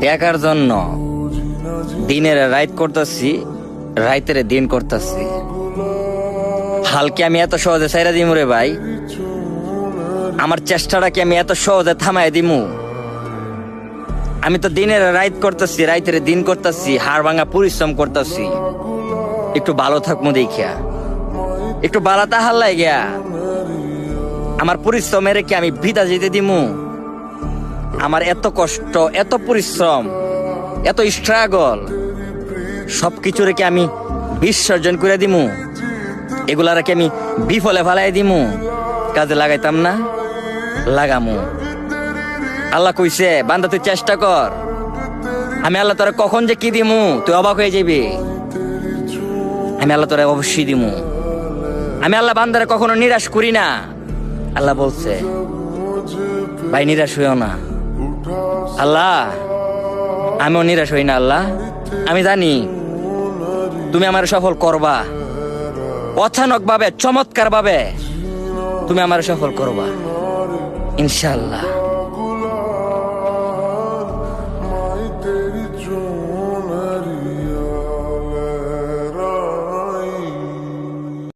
টাকার জন্য দিনের রাইত করতেছি, রাইতের দিন করতেছি। হালকে আমি এত সহজে সাইরা দিমু রে ভাই? আমার চেষ্টাটাকে আমি এত সহজে থামাই দিমু? আমি তো দিনের রাইত করতেছি, রাইতের দিন করতেছি, হাড় ভাঙা পরিশ্রম করতেছি একটু ভালো থাকবো দেখিয়া, একটু বালা তাহার লাগিয়া। আমার পরিশ্রমের কি আমি বৃথা যেতে দিমু? আমার এত কষ্ট, এত পরিশ্রম, এত স্ট্রাগল সবকিছু রেখে আমি বিসর্জন করে দিমু? এগুলা রেখে আমি বিফলে ফালাই দিমু? কাজে লাগাইতাম না? লাগামু। আল্লাহ কইছে বান্দা তুই চেষ্টা কর। আমি আল্লাহ তোরা কখন যে কি দিমু তুই অবাক হয়ে যাবি। আমি আল্লাহ তোরা অবশ্যই দিমু। আমি আল্লাহ বান্দারে কখনো নিরাশ করি না। আল্লাহ বলছে ভাই নিরাশ হইও না। আল্লাহ আমিও নিরাশ হই না। আল্লাহ আমি জানি তুমি আমার সফল করবা, অচানক ভাবে, চমৎকার ভাবে তুমি আমার সফল করবা ইনশাআল্লাহ।